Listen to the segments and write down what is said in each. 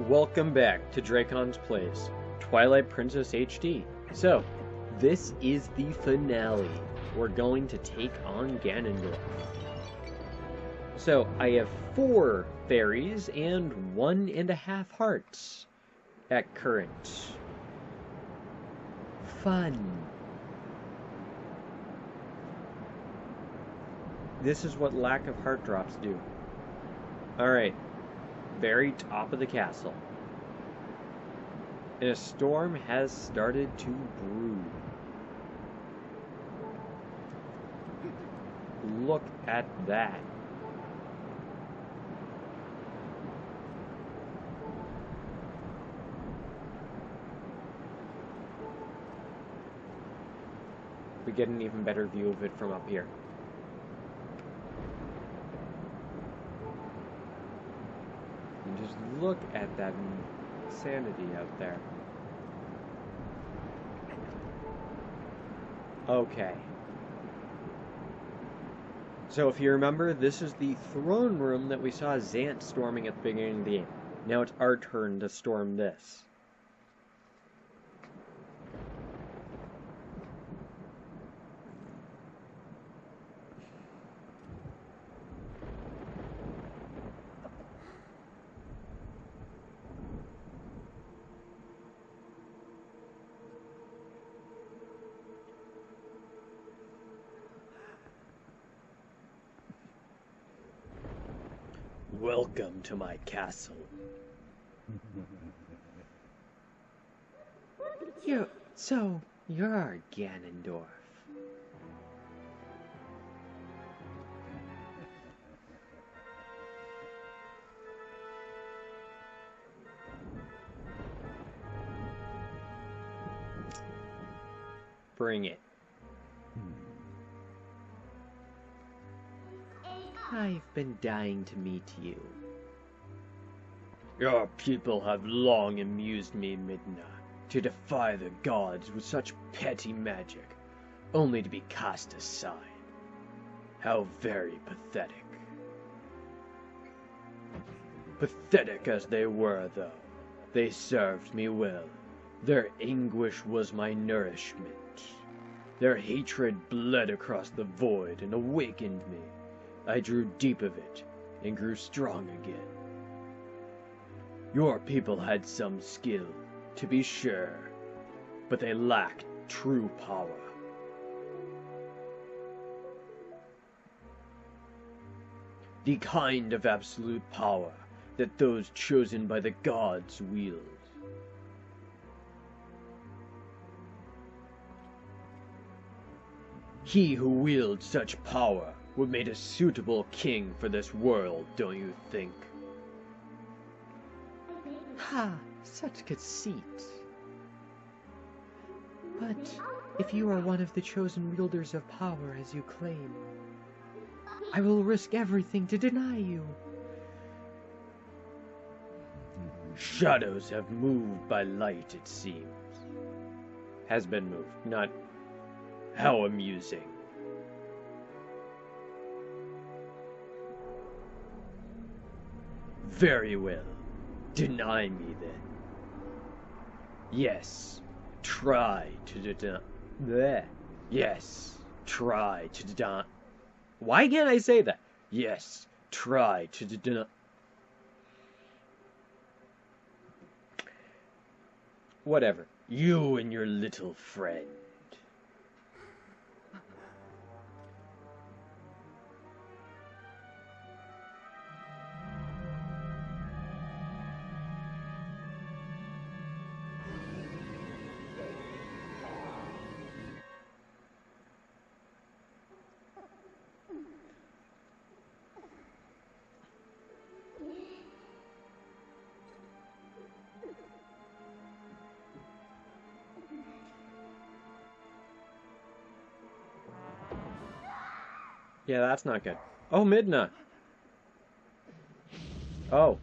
Welcome back to Dracon's Place, Twilight Princess HD. So, this is the finale. We're going to take on Ganondorf. So, I have 4 fairies and 1.5 hearts at current. Fun. This is what lack of heart drops do. Alright. Very top of the castle. And a storm has started to brew. Look at that. We get an even better view of it from up here. Just look at that insanity out there. Okay. So if you remember, this is the throne room that we saw Zant storming at the beginning of the game. Now it's our turn to storm this. Welcome to my castle. You're Ganondorf. Bring it. I've been dying to meet you. Your people have long amused me, Midna, to defy the gods with such petty magic, only to be cast aside. How very pathetic. Pathetic as they were, though, they served me well. Their anguish was my nourishment. Their hatred bled across the void and awakened me. I drew deep of it, and grew strong again. Your people had some skill, to be sure, but they lacked true power. The kind of absolute power that those chosen by the gods wield. He who wields such power would make a suitable king for this world, don't you think? Ha! Such conceit. But if you are one of the chosen wielders of power as you claim, I will risk everything to deny you. Shadows have moved by light, it seems. Has been moved, not how amusing. Very well. Deny me, then. Yes. Try to deny. Yes. Try to deny. Why can't I say that? Yes. Try to deny. Whatever. You and your little friend. Yeah, that's not good. Oh, Midna. Oh.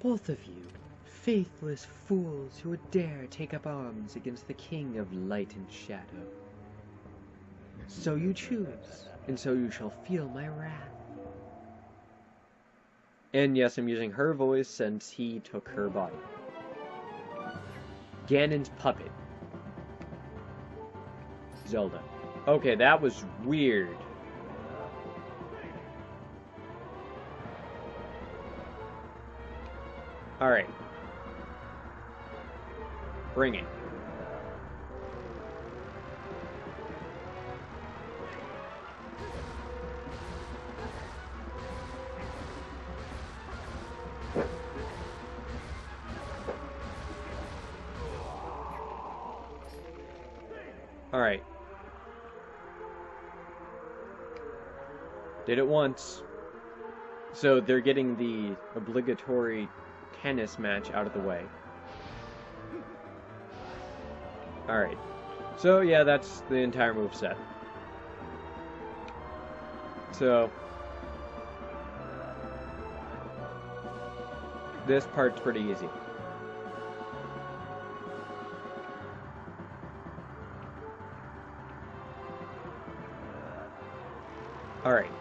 Both of you, Faithless fools who would dare take up arms against the King of Light and Shadow. So you choose, and so you shall feel my wrath. And yes, I'm using her voice since he took her body. Ganon's puppet. Zelda. Okay, that was weird. Alright. Bring it. Alright. Did it once. So they're getting the obligatory tennis match out of the way. Alright. So yeah, that's the entire moveset. So this part's pretty easy. Alright.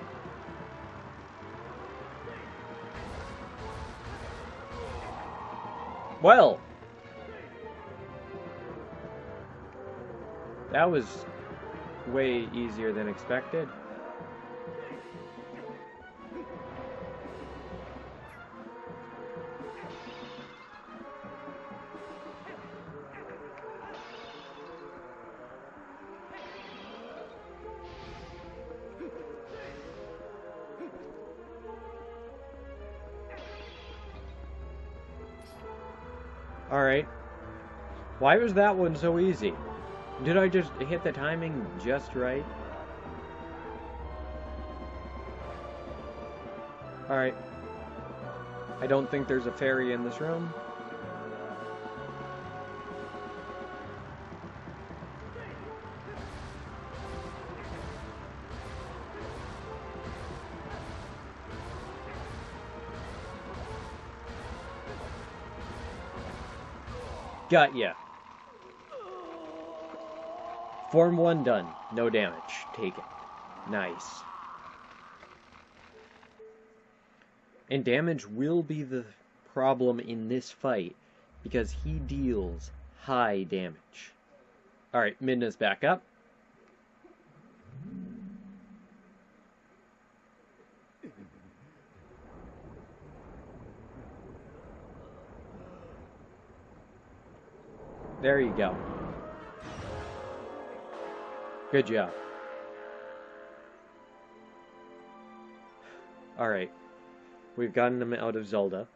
Well, that was way easier than expected. Alright. Why was that one so easy? Did I just hit the timing just right? Alright. I don't think there's a fairy in this room. Got ya. Form 1 done. No damage. Take it. Nice. And damage will be the problem in this fight, because he deals high damage. Alright, Midna's back up. There you go. Good job. Alright. We've gotten him out of Zelda.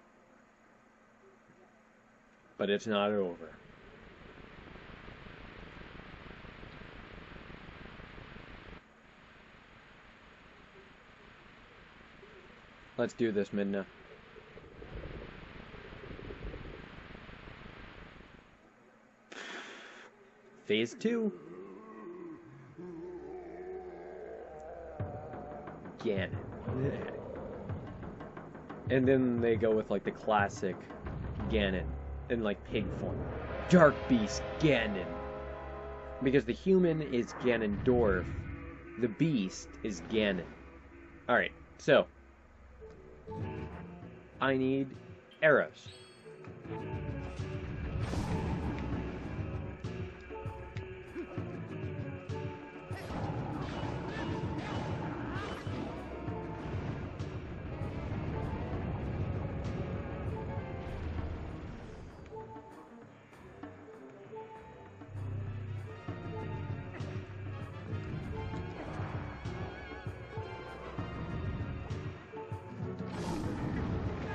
But it's not over. Let's do this, Midna. Phase 2? Ganon. And then they go with like the classic Ganon in like pig form. Dark Beast Ganon. Because the human is Ganondorf. The beast is Ganon. Alright, so I need arrows.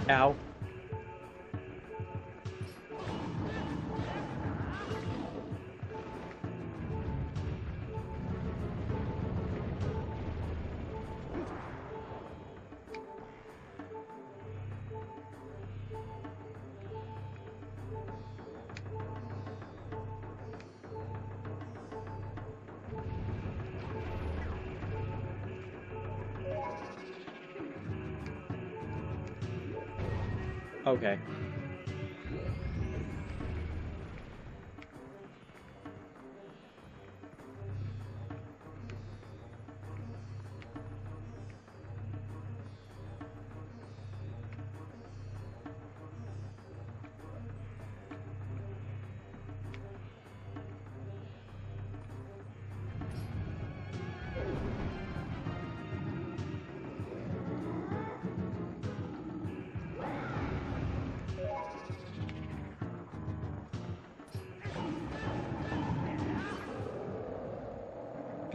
Ow. Okay.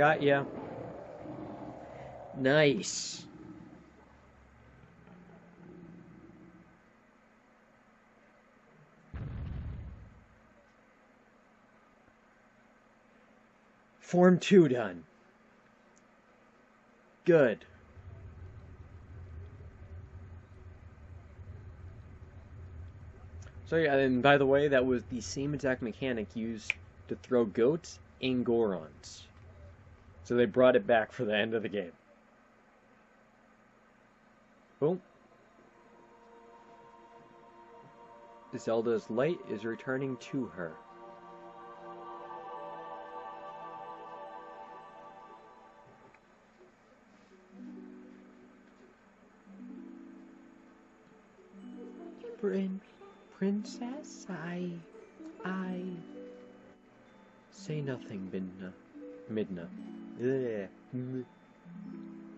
Got ya. Nice. Form 2 done. Good. So yeah, and by the way, that was the same exact mechanic used to throw goats and Gorons. So they brought it back for the end of the game. Boom. Zelda's light is returning to her. Princess, I... Say nothing, Midna. Ugh.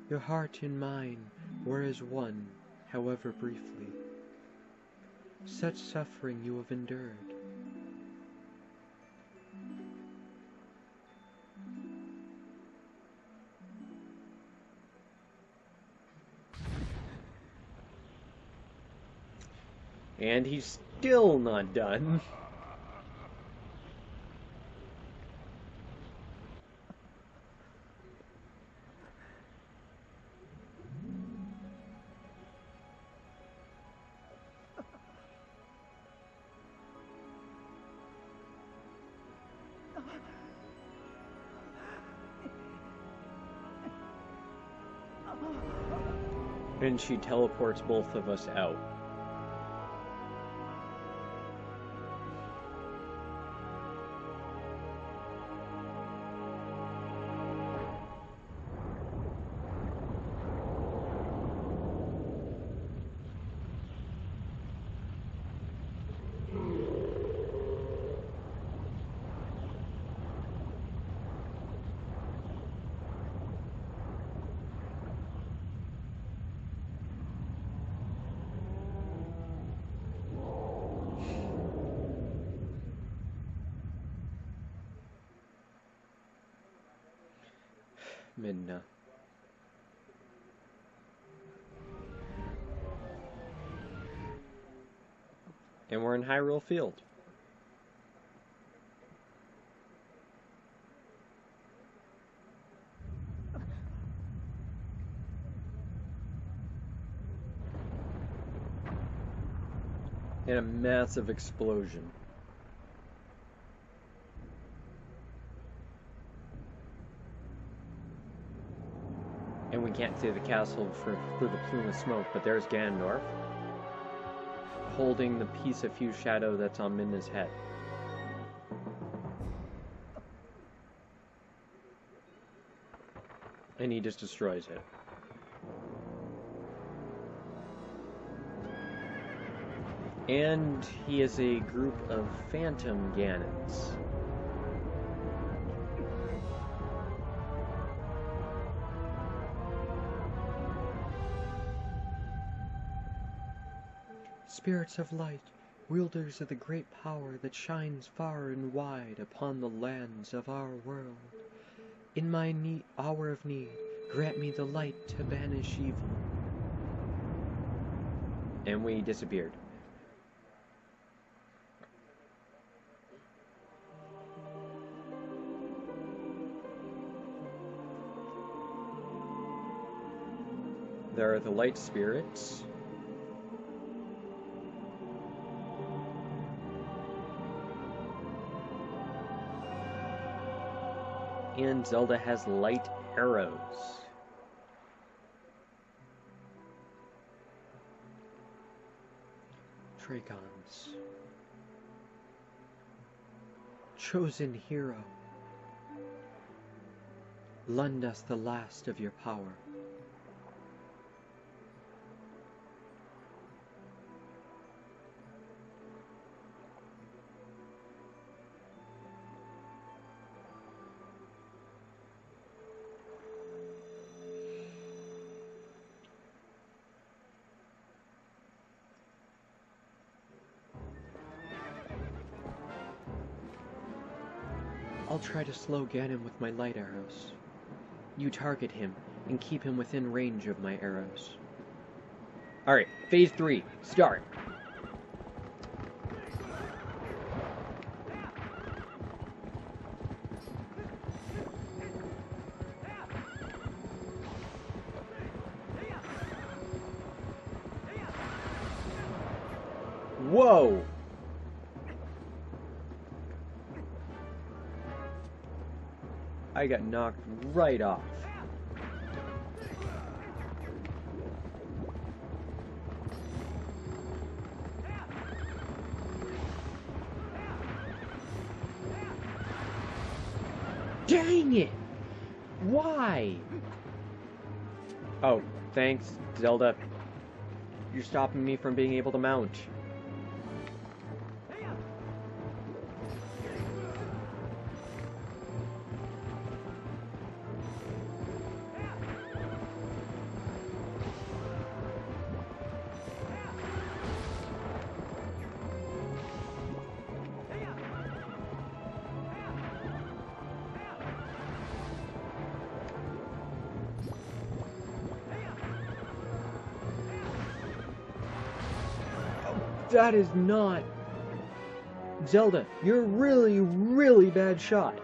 Your heart and mine were as one, however briefly. Such suffering you have endured. And he's still not done. And she teleports both of us out. Midna. And we're in Hyrule Field. And a massive explosion. And we can't see the castle through the plume of smoke, but there's Ganondorf holding the piece of fused shadow that's on Midna's head. And he just destroys it. And he is a group of phantom Ganons. Spirits of light, wielders of the great power that shines far and wide upon the lands of our world. In my hour of need, grant me the light to banish evil. And we disappeared. There are the light spirits. And Zelda has light arrows. Dragons. Chosen hero. Lend us the last of your power. I'll try to slow Ganon with my light arrows. You target him and keep him within range of my arrows. Alright, phase 3, start. Whoa! I got knocked right off. Dang it! Why? Oh, thanks, Zelda. You're stopping me from being able to mount. That is not... Zelda, you're a really, really bad shot.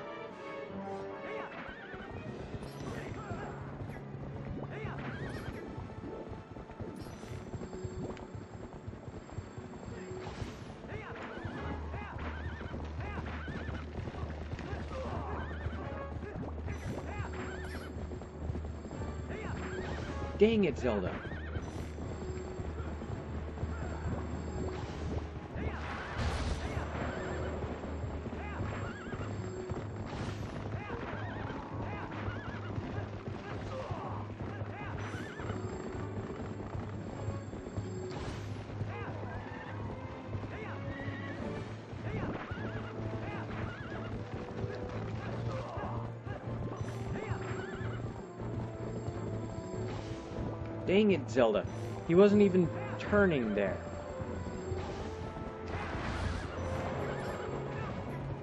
Dang it, Zelda. Dang it, Zelda. He wasn't even turning there.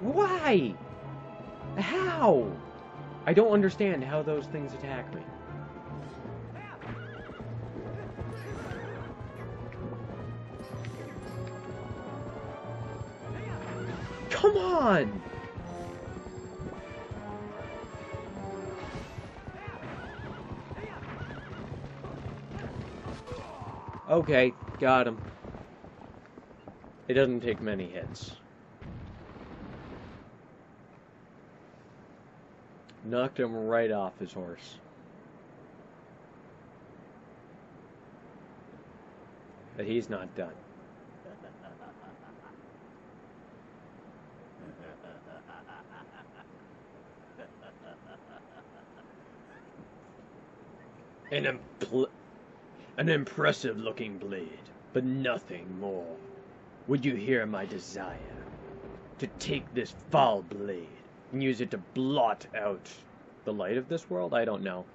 Why? How? I don't understand how those things attack me. Come on! Okay, got him. It doesn't take many hits. Knocked him right off his horse. But he's not done. An impressive-looking blade, but nothing more. Would you hear my desire? To take this foul blade and use it to blot out the light of this world? I don't know.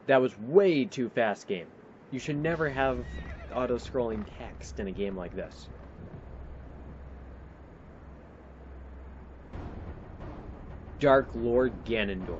That was way too fast, game. You should never have auto-scrolling text in a game like this. Dark Lord Ganondorf.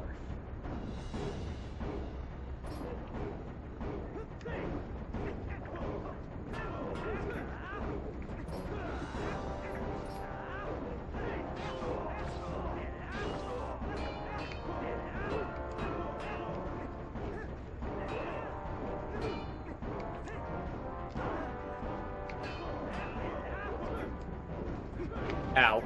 Ow.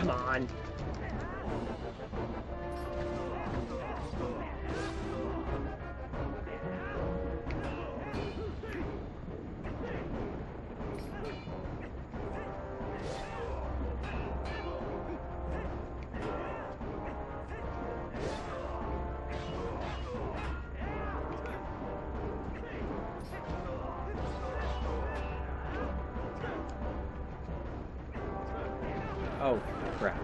Come on. crap.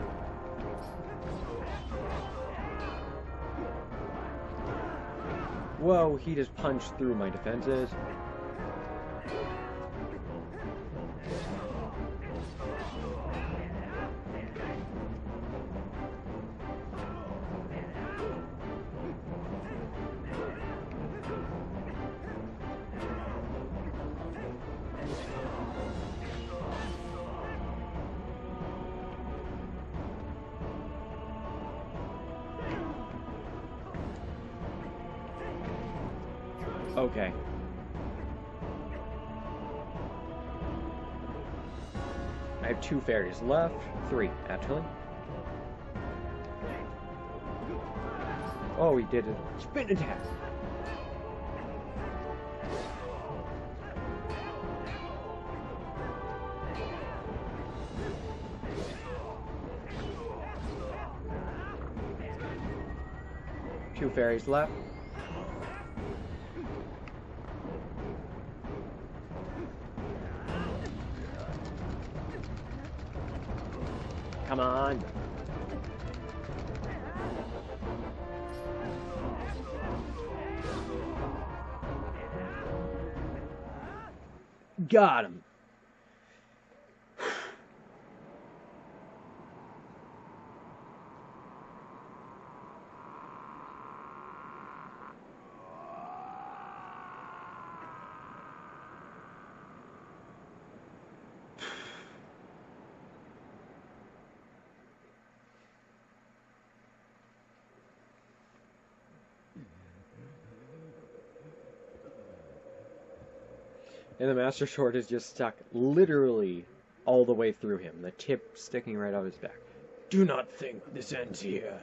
Whoa, he just punched through my defenses. Okay. I have 2 fairies left. 3, actually. Oh, he did a spin attack. Two fairies left. Come on. Got him. And the Master Sword is just stuck literally all the way through him, the tip sticking right out his back. Do not think this ends here.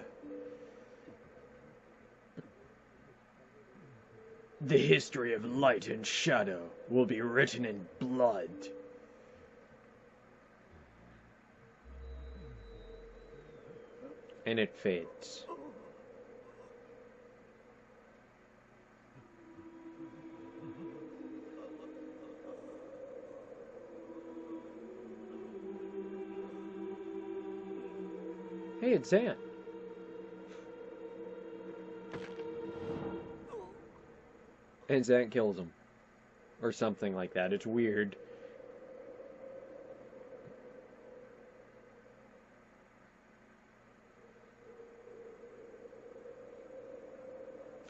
The history of light and shadow will be written in blood. And it fades. Hey, it's Zant. And Zant kills him. Or something like that. It's weird.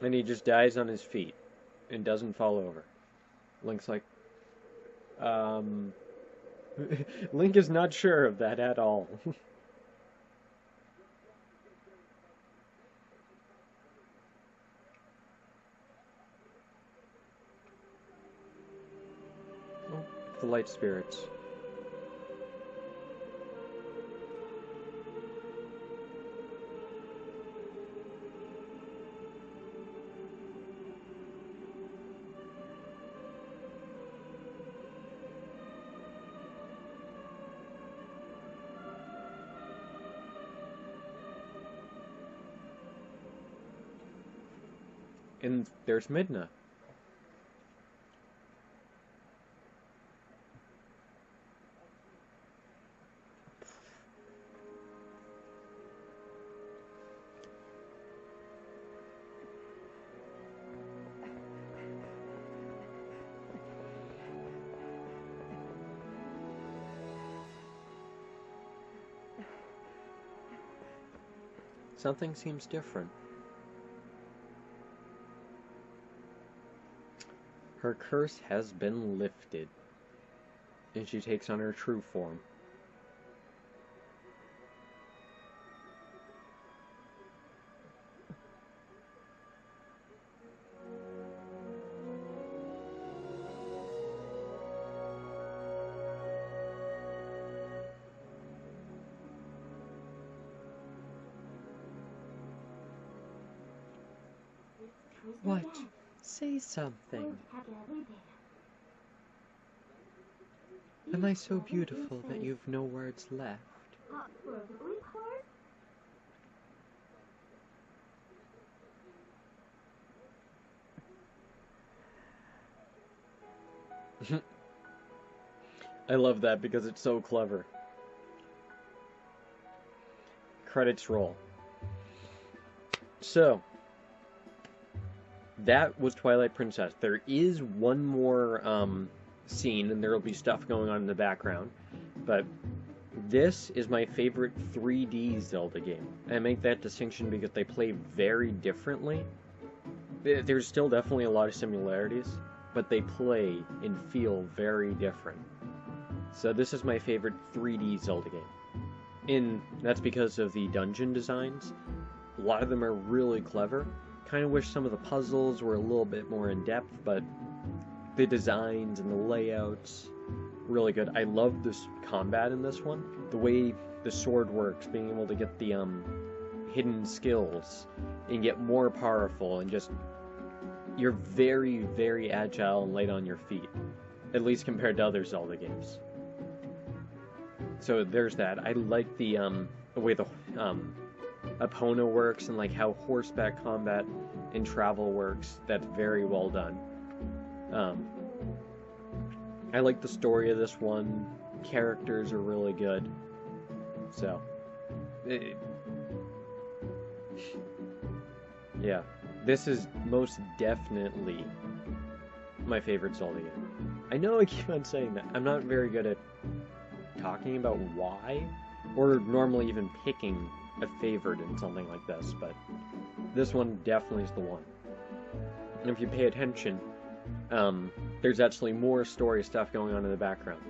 And he just dies on his feet. And doesn't fall over. Link's like... Link is not sure of that at all. The light spirits. And there's Midna. Something seems different. Her curse has been lifted, and she takes on her true form. What? Say something. Am I so beautiful that you've no words left? I love that because it's so clever. credits roll. So, that was Twilight Princess. There is one more scene, and there will be stuff going on in the background, but this is my favorite 3D Zelda game. I make that distinction because they play very differently. There's still definitely a lot of similarities, but they play and feel very different. So this is my favorite 3D Zelda game. And that's because of the dungeon designs. A lot of them are really clever. Kind of wish some of the puzzles were a little bit more in depth, but the designs and the layouts, really good. I love this combat in this one. The way the sword works, being able to get the hidden skills and get more powerful, and just you're very, very agile and light on your feet, at least compared to other Zelda games. So there's that. I like the way the Epona works, and like how horseback combat and travel works. That's very well done. I like the story of this one. Characters are really good. So, yeah, this is most definitely my favorite Zelda game. I know I keep on saying that. I'm not very good at talking about why, or normally even picking a favorite in something like this, but this one definitely is the one. And if you pay attention, there's actually more story stuff going on in the background.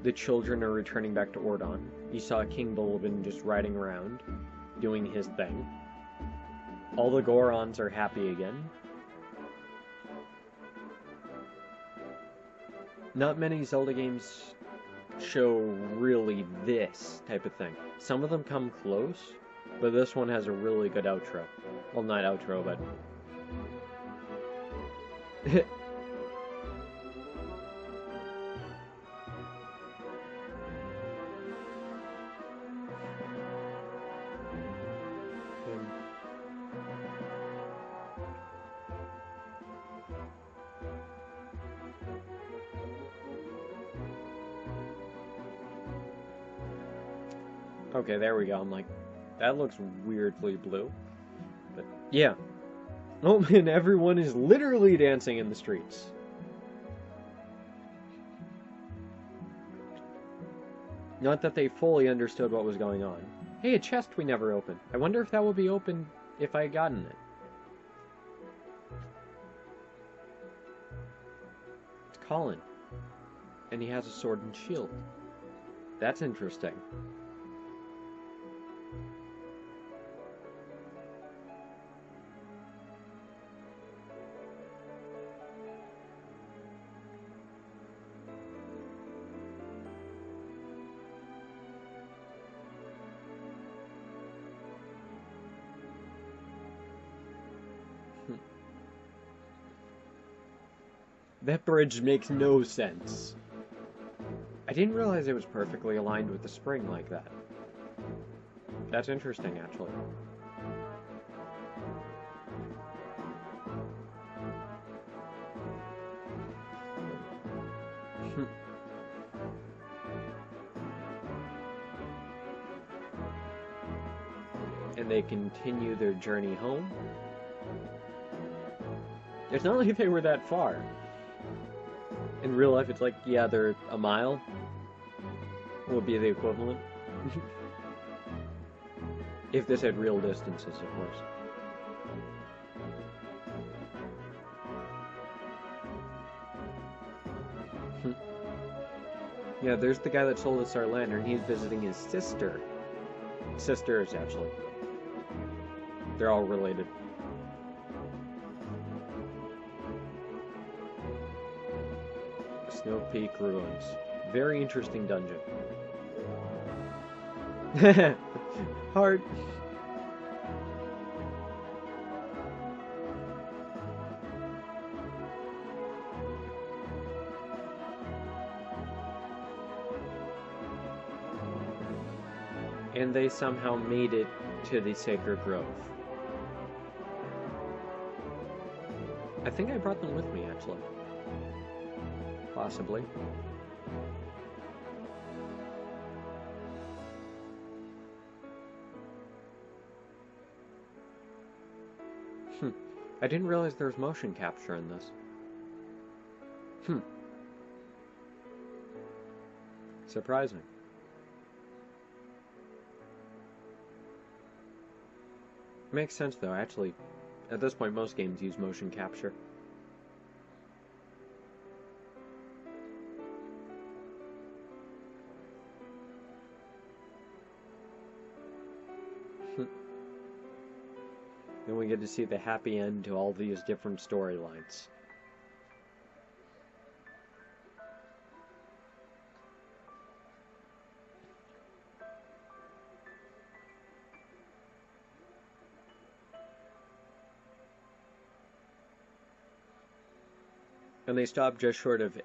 The children are returning back to Ordon. You saw King Bulbin just riding around, doing his thing. All the Gorons are happy again. Not many Zelda games show really this type of thing. Some of them come close, but this one has a really good outro. Well, not outro, but... Okay, there we go. I'm like, that looks weirdly blue. But, yeah. Oh man, everyone is literally dancing in the streets. Not that they fully understood what was going on. Hey, a chest we never opened. I wonder if that would be open if I had gotten it. It's Colin. And he has a sword and shield. That's interesting. That bridge makes no sense. I didn't realize it was perfectly aligned with the spring like that. That's interesting, actually. And they continue their journey home. It's not like they were that far. In real life, it's like, yeah, they're a mile. Would be the equivalent. If this had real distances, of course. Yeah, there's the guy that sold us our lantern. He's visiting his sister. Sisters, actually. They're all related. Snow Peak Ruins. Very interesting dungeon. Heart. And they somehow made it to the Sacred Grove. I think I brought them with me, actually. Possibly. I didn't realize there was motion capture in this. Surprising. Makes sense though, actually. At this point, most games use motion capture. Then we get to see the happy end to all these different storylines. And they stopped just short of,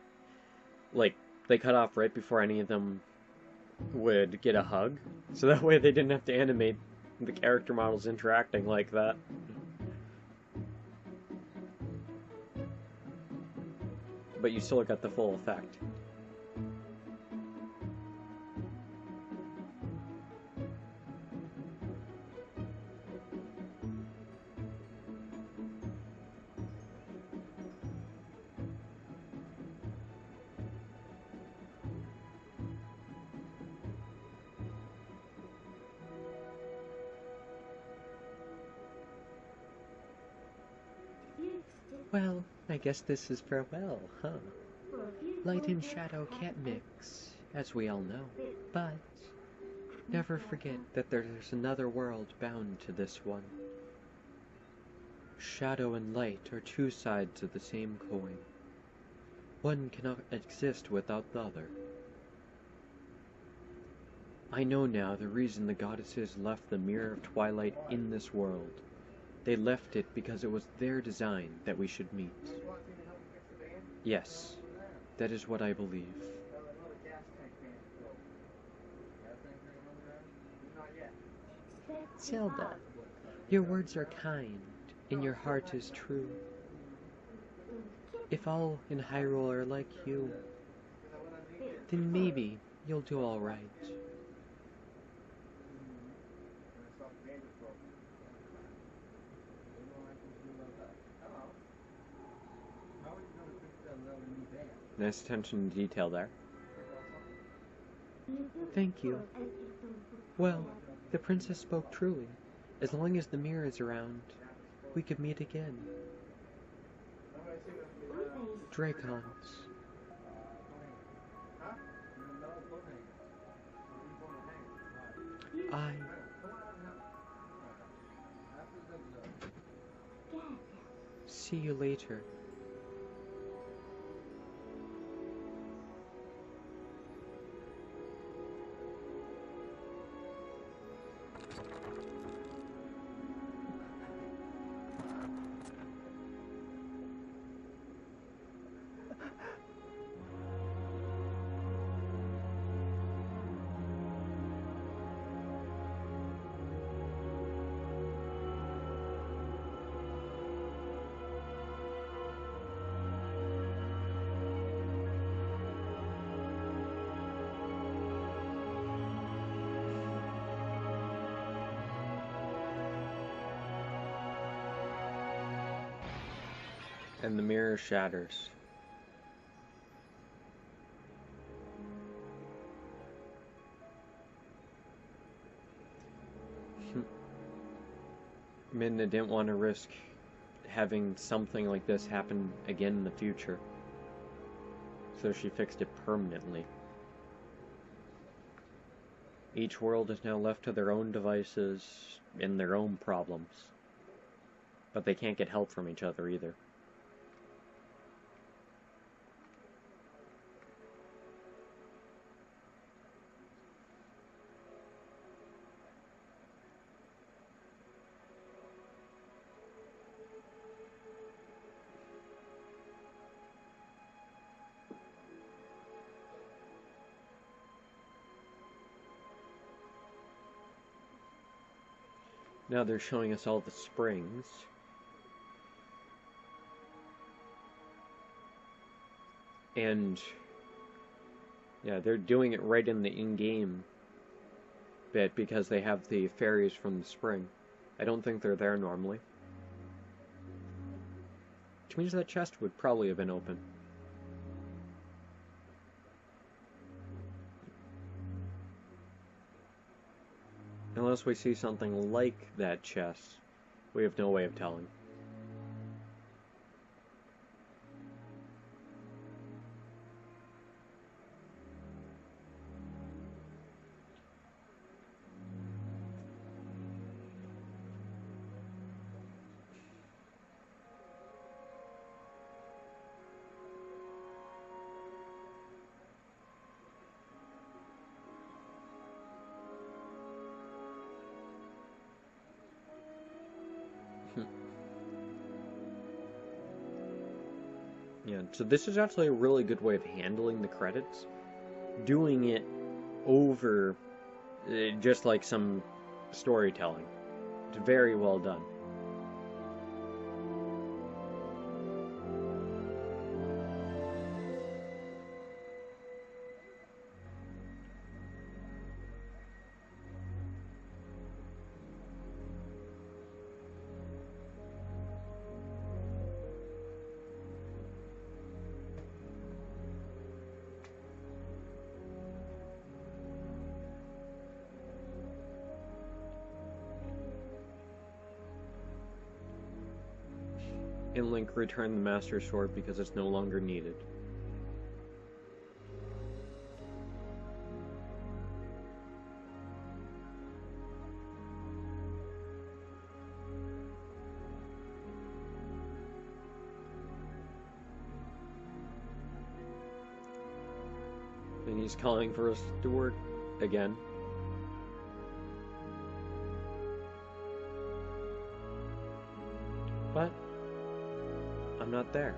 like, they cut off right before any of them would get a hug. So that way they didn't have to animate the character models interacting like that. But you still got the full effect. Well, I guess this is farewell, huh? Light and shadow can't mix, as we all know, but never forget that there's another world bound to this one. Shadow and light are two sides of the same coin. One cannot exist without the other. I know now the reason the goddesses left the Mirror of Twilight in this world. They left it because it was their design that we should meet. Yes, that is what I believe. Zelda, your words are kind, and your heart is true. If all in Hyrule are like you, then maybe you'll do all right. Nice attention to detail there. Thank you. Well, the princess spoke truly. As long as the mirror is around, we could meet again. Dracons. I... See you later. And the mirror shatters. Midna didn't want to risk having something like this happen again in the future, so she fixed it permanently. Each world is now left to their own devices and their own problems, but they can't get help from each other either. Now they're showing us all the springs. And yeah, they're doing it right in the in-game bit because they have the fairies from the spring. I don't think they're there normally. Which means that chest would probably have been open. Unless we see something like that chest, we have no way of telling. Yeah, so this is actually a really good way of handling the credits. Doing it over just like some storytelling. It's very well done. And Link returned the Master Sword because it's no longer needed. And he's calling for us to work again. But I'm not there.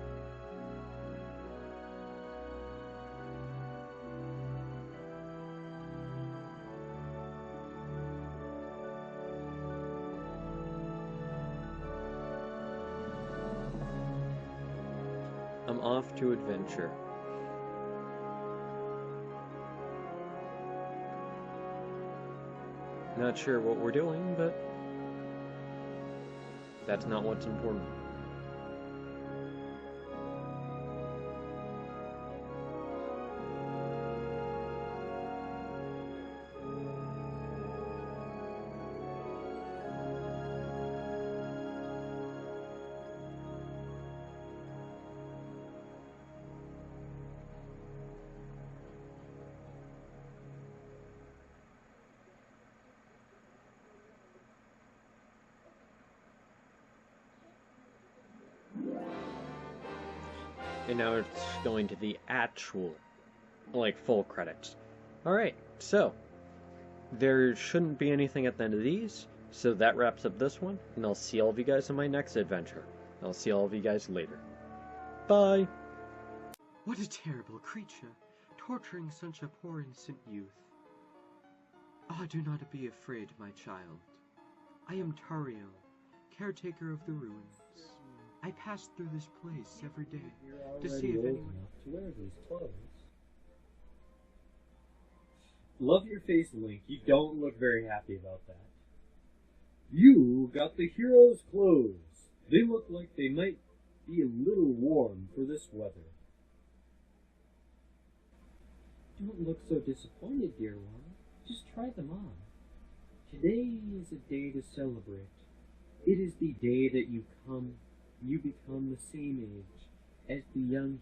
I'm off to adventure. Not sure what we're doing, but that's not what's important. And now it's going to the actual, like, full credits. Alright, so, there shouldn't be anything at the end of these, so that wraps up this one, and I'll see all of you guys in my next adventure. I'll see all of you guys later. Bye! What a terrible creature, torturing such a poor innocent youth. Ah, do not be afraid, my child. I am Tario, caretaker of the ruins. I pass through this place every day to see if anyone else to wear these clothes. Love your face, Link. You don't look very happy about that. You got the hero's clothes. They look like they might be a little warm for this weather. Don't look so disappointed, dear one. Just try them on. Today is a day to celebrate. It is the day that you become the same age as the young